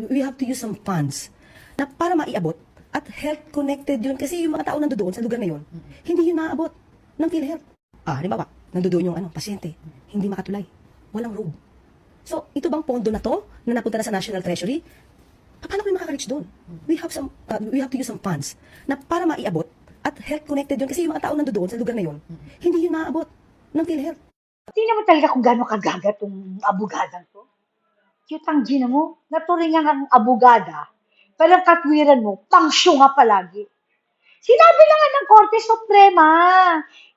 we have to use some funds na para maiabot at health connected yun. Kasi yung mga tao nandoon sa lugar na yun, hindi yun maaabot ng PhilHealth. Halimbawa, nandoon yung pasyente, hindi makatulay, walang road. So, ito bang pondo na to na napunta na sa National Treasury? Paano ko yung makaka-reach doon? We have to use some funds na para maiabot at health connected yun. Kasi yung mga tao nandoon sa lugar na yun, hindi yun maaabot ng PhilHealth. Tingnan mo talaga kung gaano kagaga tong abogadang to. Cute ang gina mo. Naturingan kang abogada. Pero ang katwiran mo, pangsyo nga palagi. Sinabi na nga ng Korte Suprema,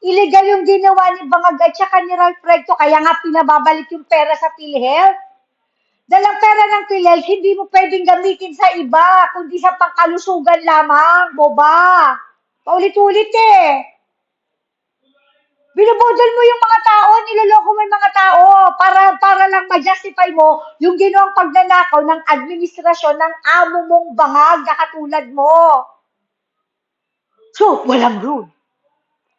illegal yung ginawa ni Bangag at saka ni Ralph Recto, kaya nga pinababalik yung pera sa PhilHealth. Dalang pera ng PhilHealth, hindi mo pwedeng gamitin sa iba, kundi sa pangkalusugan lamang, boba. Paulit-ulit eh. Binubudol mo yung mga tao, niloloko mo yung mga tao para lang ma-justify mo yung ginawang pagnanakaw ng administrasyon ng amo mong bangag na katulad mo. So, walang rule.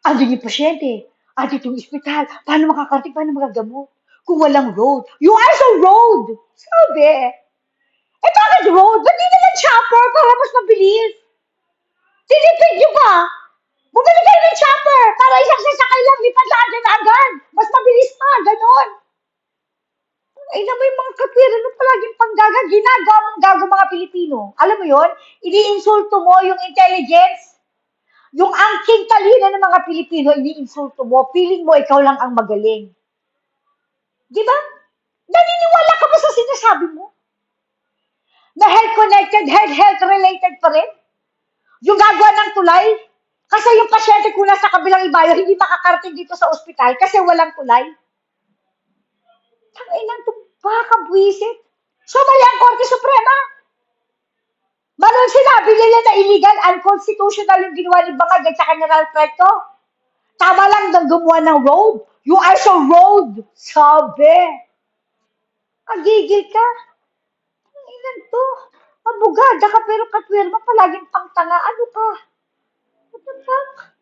Andun yung pasyente, andun yung ospital, paano makakarating, paano magagamot? Kung walang road, you are so road! Sabi. Eh, bakit road? Ba't di nalang chopper para mas mabilis? Tinipid nyo ba? Bumili kayo ng chopper para isang sasakay lang, lipat lahat na agad. Mas mabilis pa, ganon. Ay naman yung mga katwiran mo palaging panggaga, ginagawa mong gago mga Pilipino. Alam mo yon? Iniinsulto mo yung intelligence. Yung angking talino ng mga Pilipino, iniinsulto mo. Feeling mo ikaw lang ang magaling. Di ba? Naniniwala ka ba sa sinasabi mo? Na health-connected, health-related pa rin? Yung gagawa ng tulay? Kasi yung pasyente kung nasa kabilang ibayo, hindi makakarating dito sa ospital kasi walang tulay. Tanginan to, baka buwisit. So, mali ang Korte Suprema. Manon sinabi nila na illegal, unconstitutional yung ginawa ni Bangag at saka ni Ralph Recto. Tama lang nang gumawa ng road. You are so road. Sabi. Agigil ka. Tanginan to. Abogada ka pero katwirma palaging pangtanga. Ano ka? What the fuck?